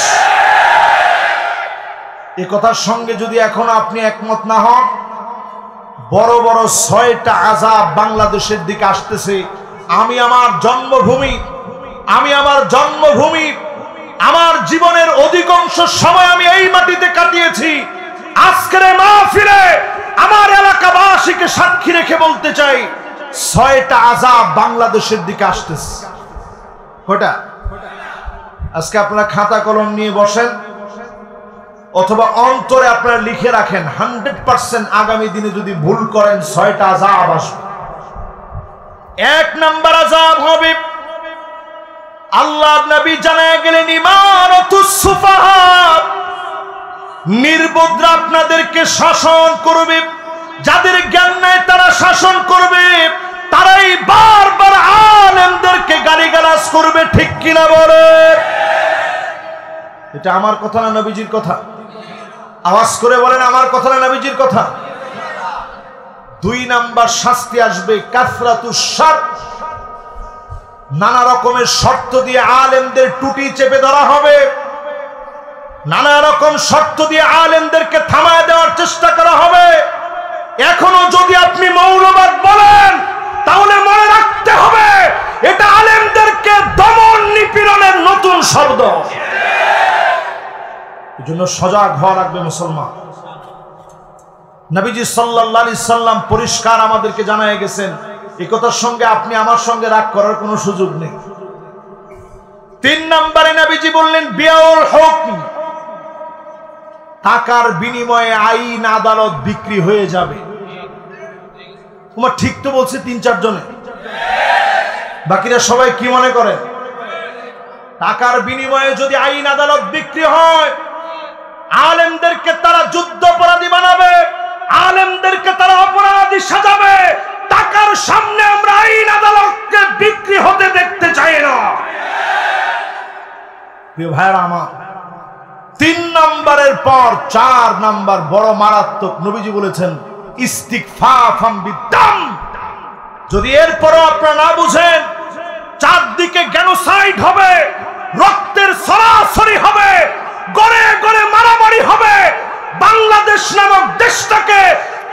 এ কথার সঙ্গে যদি এখনো আপনি একমত না হন, বড় বড় 6টা আযাব বাংলাদেশের দিকে আসতেছে। আমি আমার জন্মভূমি, আমার জীবনের অধিকাংশ সময় আমি এই মাটিতে কাটিয়েছি। আজকের মাহফিলে আমার এলাকাবাসীকে সাক্ষী রেখে বলতে চাই, 6টা আযাব বাংলাদেশের দিকে আসতেছে। কয়টা? আজকে আপনারা খাতা কলম নিয়ে বসেন, অথবা অন্তরে আপনারা লিখে রাখেন, 100% আগামী দিনে যদি ভুল করেন 6টা আযাব আসবে। 1 নাম্বার আযাব হবে, আল্লাহর নবী জানায় গেলেন, ইমারাতুস সুফাহা, নির্বোধরা আপনাদেরকে শাসন করবে। যাদের জ্ঞান নাই তারা শাসন করবে, তারাই বারবার আলেমদেরকে গালিগালাজ করবে। ঠিক কিনা বলে? এটা আমার কথা না নবীজির কথা? আওয়াজ করে বলেন, আমার কথা না নবীজির কথা? 2 নাম্বার শাস্তি আসবে, কাসরাতুস শার, নানা রকমের শর্ত দিয়ে আলেমদের টুটি চেপে ধরা হবে। নানা রকম শর্ত দিয়ে আলেমদেরকে থামায় দেওয়ার চেষ্টা করা হবে। এখনো যদি আপনি মৌলবাদ বলেন, তাহলে মনে রাখতে হবে এটা আলেমদেরকে দমন নিপীড়নের নতুন শব্দ। এজন্য সজাগ হওয়া লাগবে মুসলমান। নবীজি সাল্লাল্লাহু আলাইহি সাল্লাম পরিষ্কার আমাদেরকে জানায় গেছেন, এই কথার সঙ্গে আপনি আমার সঙ্গে রাগ করার কোনো সুযোগ নেই। 3 নম্বরে নবীজি বললেন, বিয়াউল হুকম, টাকার বিনিময়ে আইন আদালত বিক্রি হয়ে যাবে। তোমার ঠিক তো বলছে 3-4 জনে, বাকিরা সবাই কি মনে করে? টাকার বিনিময়ে যদি আইন আদালত বিক্রি হয়, আলেমদেরকে তারা যুদ্ধাপরাধী বানাবে, আলেমদেরকে তারা অপরাধী সাজাবে। টাকার সামনে আমরা আইন আদালতকে বিক্রি হতে দেখতে চাই না। প্রিয় ভাইরা আমার, 3 নম্বরের পর 4 নম্বর বড় মারাত্মক। নবীজি বলেছেন, ইস্তিগফাফাম বিদ্দাম। যদি এরপরও আপনারা না বুঝেন, চারদিকে জেনোসাইড হবে, রক্তের সরাসরি হবে, গড়ে গড়ে মারামারি হবে, বাংলাদেশ নামক দেশটাকে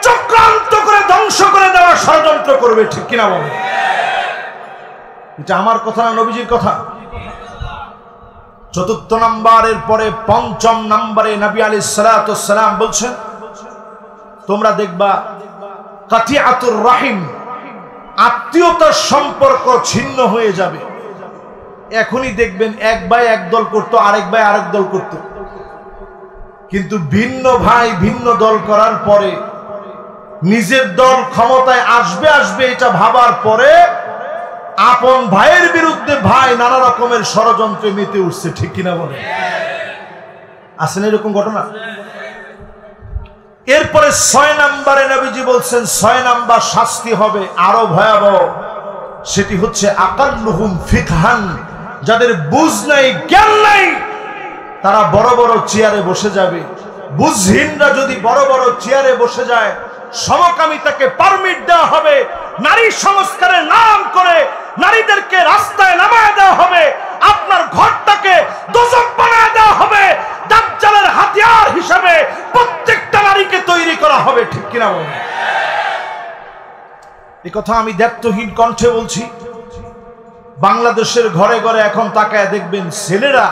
চক্রান্ত করে ধ্বংস করে দেওয়ার ষড়যন্ত্র করবে। ঠিক কিনা বলেন? এটা আমার কথা না, নবীজির কথা। চতুর্থ নাম্বারের পরে পঞ্চম নাম্বারে নবী আলাইহিস সালাতু ওয়াস সালাম বলছেন, তোমরা দেখবা কাতিয়াতুর রাহিম, আত্মীয়তার সম্পর্ক ছিন্ন হয়ে যাবে। এখনই দেখবেন এক ভাই এক দল করতো, আরেক ভাই আরেক দল করতো, কিন্তু ভিন্ন ভাই ভিন্ন দল করার পরে নিজের দল ক্ষমতায় আসবে আসবে এটা ভাবার পরে আপন ভাইয়ের বিরুদ্ধে ভাই নানা রকমের ষড়যন্ত্রে মেতে উঠছে। ঠিক কিনা বলে? আসেন এরকম ঘটনা? এরপরে ৬ নম্বরে নবীজি বলছেন ৬ নাম্বার শাস্তি হবে আরো ভয়াবহ, সেটি হচ্ছে আকাল্লুহুম ফিকহান, যাদের বুঝ নাই জ্ঞান নাই তারা বড় বড় চেয়ারে বসে যাবে। বুঝহীনরা যদি বড় বড় চেয়ারে বসে যায়, সমকামিতাকে পারমিট দেওয়া হবে, নারী সংস্কারের নাম করে নারীদেরকে রাস্তায় নামায় দেওয়া হবে, আপনার ঘরটাকে দোজখ বানায় দেওয়া হবে, দাজ্জালের হাতিয়ার হিসেবে প্রত্যেকটা নারীকে তৈরি করা হবে। ঠিক কিনা বলুন? এই কথা আমি দায়িত্বহীন কণ্ঠে বলছি। বাংলাদেশের ঘরে ঘরে এখন তাকায় দেখবেন ছেলেরা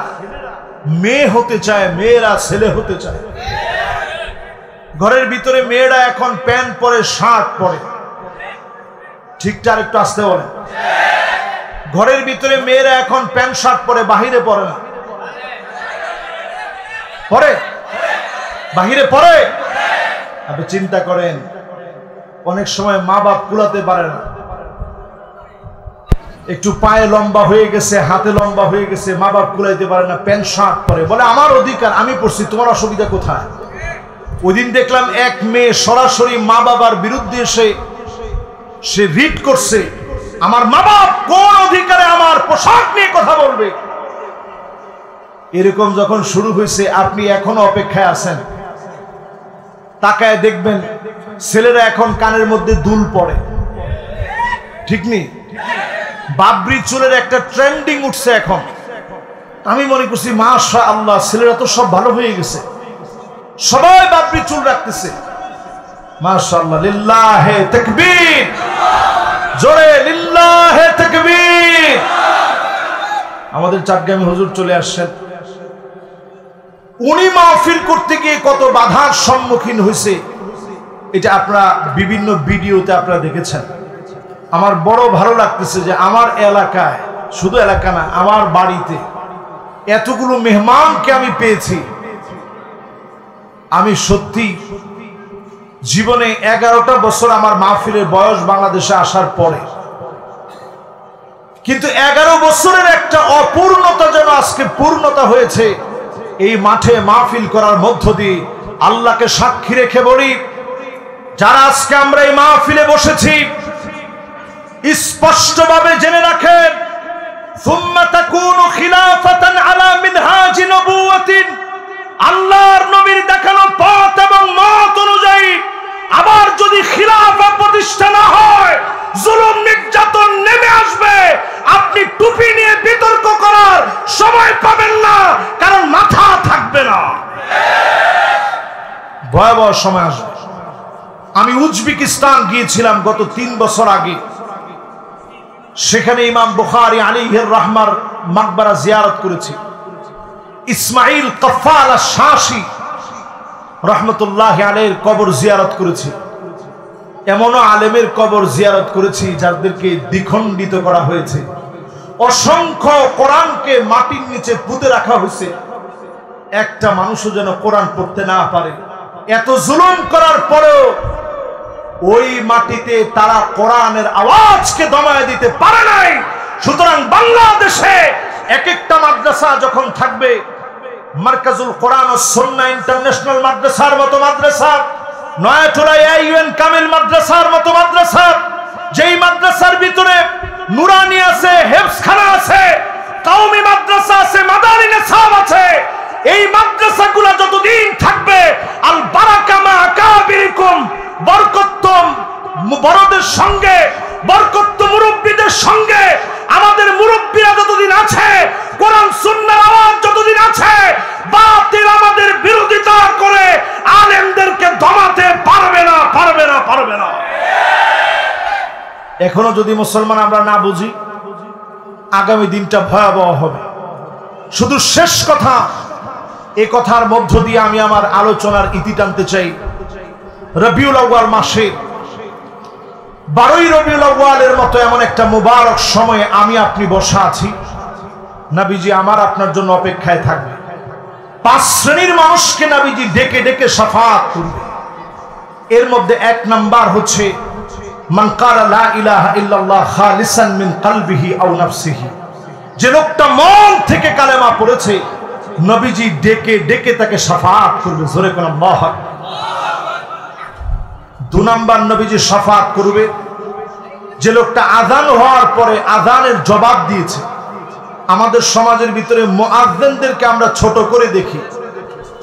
মেয়ে হতে চায়, মেয়েরা ছেলে হতে চায়। ঘরের ভিতরে মেয়েরা এখন প্যান্ট পরে, শার্ট পরে। ঠিকঠাক একটু আসতে বলেন। ঘরের ভিতরে মেয়েরা এখন প্যান্ট শার্ট পরে, বাহিরে পরে না। পরে? বাহিরে পরে? আপনি চিন্তা করেন, অনেক সময় মা বাপ কুলাতে পারে না, একটু পায়ে লম্বা হয়ে গেছে, হাতে লম্বা হয়ে গেছে, মা বাপ কুলাইতে পারে না, প্যান্ট শার্ট পরে, বলে আমার অধিকার, আমি পড়ছি, তোমার অসুবিধা কোথায়? ওই দিন দেখলাম এক মেয়ে সরাসরি মা বাবার বিরুদ্ধে এসে সে রিট করছে, আমার মা বাপ কোন অধিকারে আমার পোশাক নিয়ে কথা বলবে? এরকম যখন শুরু হয়েছে, আপনি এখনো অপেক্ষায় আছেন। তাকায় দেখবেন ছেলেরা এখন কানের মধ্যে দুল পড়ে। ঠিক নেই? বাবরি চুলের একটা ট্রেন্ডিং উঠছে এখন। আমি মনে করছি মাশাআল্লাহ, ছেলেরা তো সব ভালো হয়ে গেছে, সবাই বাবরি চুল রাখতেছে। মাশাআল্লাহ, লিল্লাহে তাকবীর, জোরে লিল্লাহে তাকবীর। আমাদের চাটগামী হুজুর চলে আসছেন, উনি মাহফিল করতে গিয়ে কত বাধার সম্মুখীন হয়েছে এটা আপনারা বিভিন্ন ভিডিওতে আপনারা দেখেছেন। আমার বড় ভালো লাগতেছে যে আমার এলাকায়, শুধু এলাকা না, আমার বাড়িতে এতগুলো মেহমানকে আমি পেয়েছি। আমি সত্যি জীবনে 11টা বছর আমার মাহফিলের বয়স বাংলাদেশে আসার পরে, কিন্তু 11 বছরের একটা অপূর্ণতা যেন আজকে পূর্ণতা হয়েছে এই মাঠে মাহফিল করার মধ্য দিয়ে। আল্লাহকে সাক্ষী রেখে বলি, যারা আজকে আমরা এই মাহফিলে বসেছি, স্পষ্টভাবে জেনে রাখেন, সুম্মা তাকুনু খিলাফাতান আলা মিনহাজি নবুওয়াতিন, আল্লাহর নবীর দেখানো পথ এবং মত অনুযায়ী আবার যদি খিলাফা প্রতিষ্ঠা না হয়, জুলুম নির্যাতন নেমে আসবে। আপনি টুপি নিয়ে বিতর্ক করার সময় পাবেন না, কারণ মাথা থাকবে না। ভয়াবহ সময় আসবে। আমি উজবেকিস্তান গিয়েছিলাম গত 3 বছর আগে। সেখানে ইমাম বুখারী আলাইহির রাহমার মাকবারা জিয়ারত করেছি। ইসমাইল কাফফাল আশ-শাশি রাহমাতুল্লাহি আলাইহির কবর জিয়ারত করেছি। এমনও আলেমের কবর জিয়ারত করেছি যাদেরকে দ্বিখণ্ডিত করা হয়েছে। অসংখ্য কোরআনকে মাটির নিচে পুঁতে রাখা হয়েছে, একটা মানুষও যেন কোরআন পড়তে না পারে। এত জুলুম করার পরেও ওই মাটিতে তারা কোরআনের আওয়াজকে দমায় দিতে পারে নাই। সুতরাং বাংলাদেশে এক একটা মাদ্রাসা যখন থাকবে, মার্কাজুল কোরআন ও সুন্নাহ ইন্টারন্যাশনাল মাদ্রাসার মতো মাদ্রাসা, নয়াটোলা ইউএন কামিল মাদ্রাসার মতো মাদ্রাসা, যেই মাদ্রাসার ভিতরে নুরানি আছে, হেফজখানা আছে, কওমি মাদ্রাসা আছে, মাদানী নিসাব আছে, এই মাদ্রাসাগুলো যতদিন থাকবে, আল বারাকা মা আকাবিরিকুম, বরকত বড়দের সঙ্গে, বরকত মুরব্বিদের সঙ্গে। আমাদের মুরব্বিরা যতদিন আছে, কোরআন সুন্নাহর আওয়াজ যতদিন আছে, বাতিল আমাদের বিরোধিতা করে আলেমদেরকে দমাতে পারবে না, পারবে না, পারবে না। এখনো যদি মুসলমান আমরা না বুঝি, আগামী দিনটা ভয়াবহ হবে। শুধু শেষ কথা, এ কথার মধ্য দিয়ে আমি আমার আলোচনার ইতি টানতে চাই। রবিউল আউয়াল মাসে 12ই রবিউল আউয়ালের মতো এমন একটা মুবারক সময়ে আমি আপনি বসা আছি। নবীজি আমার আপনার জন্য অপেক্ষায় থাকবে। 5 শ্রেণীর মানুষকে নবীজি ডেকে ডেকে শাফাআত করবে। এর মধ্যে 1 নাম্বার হচ্ছে মান ক্বালা লা ইলাহা ইল্লাল্লাহ খালিসান মিন কলবিহি আও নাফসিহি, যে লোকটা মন থেকে কালেমা পড়েছে নবীজি ডেকে ডেকে তাকে শাফাআত করবে। জোরে কোন আল্লাহু আকবার। 2 নাম্বার নবীজি শাফাআত করবে যে লোকটা আযান হওয়ার পরে আযানের জবাব দিয়েছে। আমাদের সমাজের ভিতরে মুআজ্জিনদেরকে আমরা ছোট করে দেখি।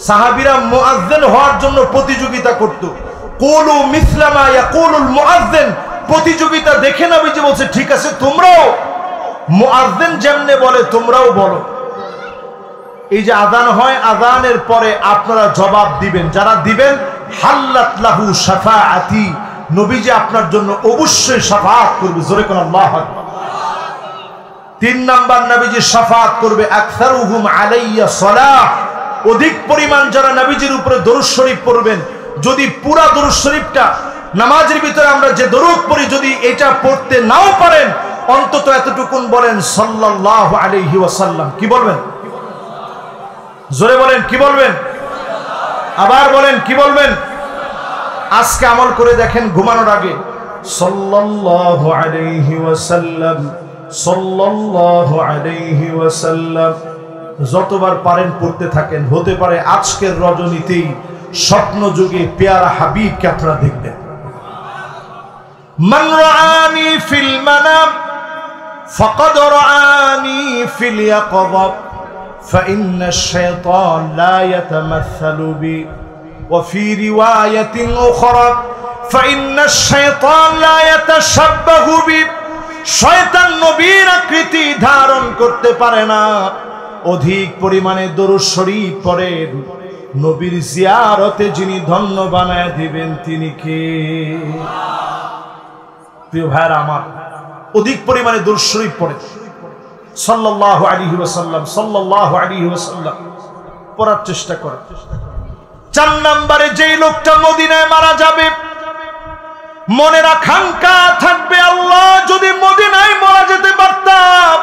সাহাবীরা মুআজ্জিন হওয়ার জন্য প্রতিযোগিতা করত। কুলু মিসলা মা ইয়াকুলুল মুআজ্জিন, প্রতিযোগিতা দেখে নবীজি বলছে ঠিক আছে তোমরাও মুআজ্জিন যেমনে বলে তোমরাও বলো। এই যে আযান হয়, আযানের পরে আপনারা জবাব দিবেন। যারা দিবেন হাল্লাত লাহু শাফাআতি, নবীজি আপনার জন্য অবশ্যই শাফাআত করবে। জোরে কোন আল্লাহু আকবার। 3 নাম্বার নবীজি শাফাআত করবে আকসারুহুম আলাইয়া সালাহ, অধিক পরিমাণ যারা নবীজির উপরে দরুদ শরীফ পড়বেন। যদি পুরা দরুদ শরীফটা নামাজের ভিতরে আমরা যে দরুদ পড়ি যদি এটা পড়তে নাও পারেন অন্তত এতটুকুন বলেন সাল্লাল্লাহু আলাইহি ওয়াসাল্লাম। কি বলবেন? জোরে বলেন কি বলবেন? আবার বলেন কি বলবেন? আজকে আমল করে দেখেন ঘুমানোর আগে সাল্লাল্লাহু আলাইহি ওয়াসাল্লাম, সাল্লাল্লাহু আলাইহি ওয়াসাল্লাম যতবার পারেন পড়তে থাকেন। হতে পারে আজকের রজনীতেই স্বপ্ন যুগে পেয়ারা হাবিবকে আপনারা দেখবেন। মান রাআনি ফিল মানাম ফাকাদ রাআনি ফিল ইয়াকযা فإن الشيطان لا يتمثل بي وفي رواية أخرى فإن الشيطان لا يتشبه بي, শয়তান নবীর আকৃতি ধারণ করতে পারে না। অধিক পরিমাণে দরুদ শরীফ পড়েন, নবীর জিয়ারতে যিনি ধন্য বানায় দিবেন তিনি কে? প্রিয় ভাইরা আমার, অধিক পরিমাণে দরুদ শরীফ পড়েন সাল্লাল্লাহু আলাইহি ওয়াসাল্লাম, সাল্লাল্লাহু আলাইহি ওয়াসাল্লাম পড়ার চেষ্টা করেন। 4 নম্বরে যেই লোকটা মদিনায় মারা যাবে মনের আকাঙ্ক্ষা থাকবে আল্লাহ যদি মদিনায় মারা যেতে পারতাম,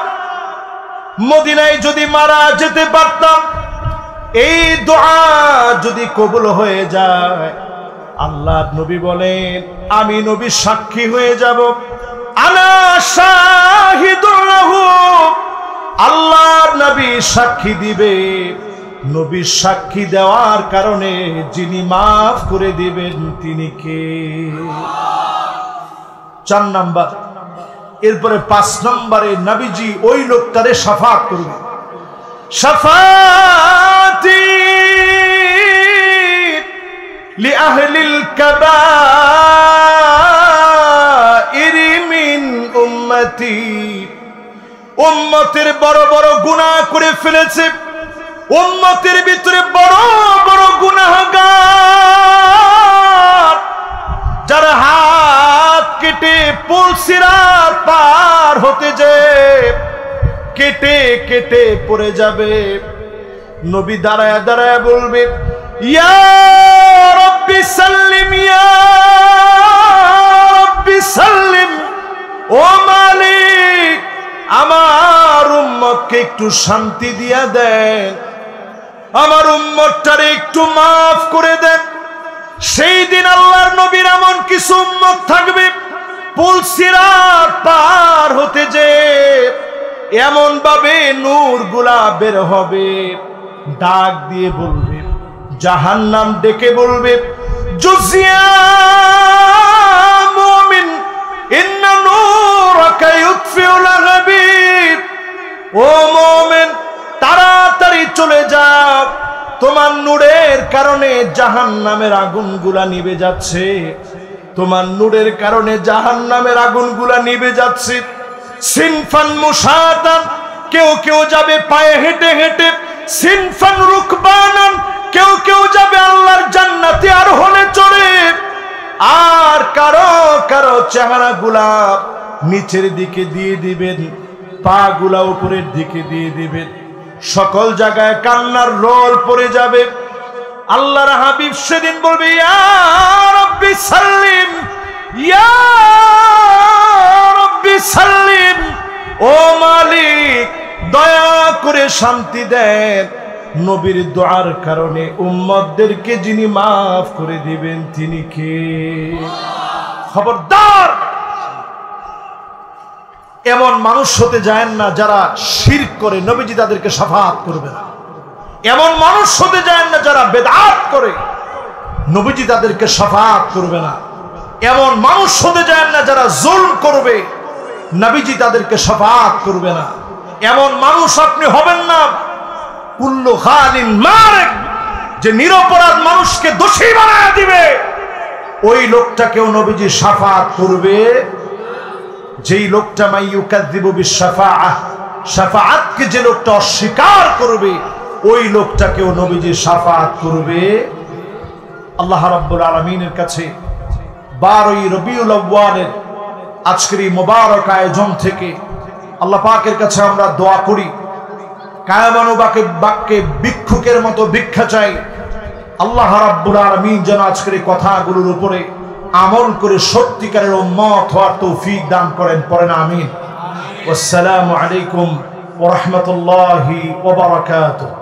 মদিনায় যদি মারা যেতে পারতাম, এই দোয়া যদি কবুল হয়ে যায়। আল্লাহর নবী বলেন আমি নবী সাক্ষী হয়ে যাব। আনা শাহিদুর লাহু, আল্লাহর নবী সাক্ষী দিবে। নবীর সাক্ষী দেওয়ার কারণে যিনি মাফ করে দিবেন তিনি কে? 4 নাম্বার। এরপরে 5 নম্বরে নবীজি ওই লোকটারে শাফাআত করবে। শাফাআতি লি আহলিল কাবাইর মিন উম্মতি, উম্মতের বড় বড় গুনাহ করে ফেলেছে, উম্মতের ভিতরে বড় বড় গুনাহগার যারা হাত কেটে পুল সিরাত পার হতে যায় কেটে কেটে পড়ে যাবে। নবী দাঁড়ায় দাঁড়ায় বলবে ইয়া রাব্বি সাল্লিম, ইয়া রাব্বি সাল্লিম, ও মালিক আমার উম্মতকে একটু শান্তি দিয়া দেন, আমার উম্মতটারে একটু মাফ করে দেন। সেই দিন আল্লাহর নবীর এমন কিছু উম্মত থাকবে পুল সিরাত পার হতে যে এমন ভাবে নূর গুলা বের হবে, ডাক দিয়ে বলবে, জাহান্নাম ডেকে বলবে জুজিয়া মুমিন ইন্না নূরাকা ইউতফিউল হাবিব, ও মুমিন তাড়াতাড়ি চলে যাও, তোমার নূরের কারণে জাহান্নামের আগুনগুলা নিভে যাচ্ছে, তোমার নূরের কারণে জাহান্নামের আগুনগুলা নিভে যাচ্ছে। সিনফান মুশাতান, কেউ কেউ যাবে পায়ে হেঁটে হেঁটে, সিনফান রুকবানান, কেউ কেউ যাবে আল্লাহর জান্নাতে আর হলে চড়ে, আর কারো কারো চেহারাগুলা নিচের দিকে দিয়ে দিবেন, পা গুলা উপরের দিকে দিয়ে দিবেন, সকল জায়গায় কান্নার রোল পড়ে যাবে। আল্লাহর হাবিব সেদিন বলবে, ইয়া রাব্বি সাল্লিম, ইয়া রাব্বি সাল্লিম, ও মালিক দয়া করে শান্তি দেন। নবীর দোয়ার কারণে উম্মতদেরকে যিনি মাফ করে দিবেন তিনি কে? খবরদার এমন মানুষ হতে যায় না যারা শিরক করে, নবীজি তাদেরকে শাফাআত করবে না। এমন মানুষ হতে যায় না যারা বেদাত করে, নবীজি তাদেরকে শাফাআত করবে না। এমন মানুষ হতে যায় না যারা জুলম করবে, নবীজি তাদেরকে শাফাআত করবে না। এমন মানুষ আপনি হবেন না কুল্লু খালিন মারিক, যে নিরপরাধ মানুষকে দোষী বানায় দিবে, ওই লোকটাকেও নবীজি শাফাআত করবে। যেই লোকটা মাইয়ুকাযযিবু বিশ-শাফাআহ, শাফাআতকে যে লোকটা অস্বীকার করবে, ওই লোকটাকেও নবীজি শাফাআত করবে। আল্লাহ রাব্বুল আলামিনের কাছে 12ই রবিউল আউয়ালের আজকের এই মোবারক আয়োজন থেকে আল্লাহ পাকের কাছে আমরা দোয়া করি, কায়ামানুবাকে বাক্যে ভিক্ষুকের মতো ভিক্ষা চাই। আল্লাহ রাব্বুল আলামিন যেন আজকের এই কথাগুলোর উপরে আমল করে সত্যিকারের উম্মত হওয়ার তৌফিক দান করেন। পড়েন আমিন। আসসালামু আলাইকুম ওয়া রাহমাতুল্লাহি ওয়া বারাকাতুহু।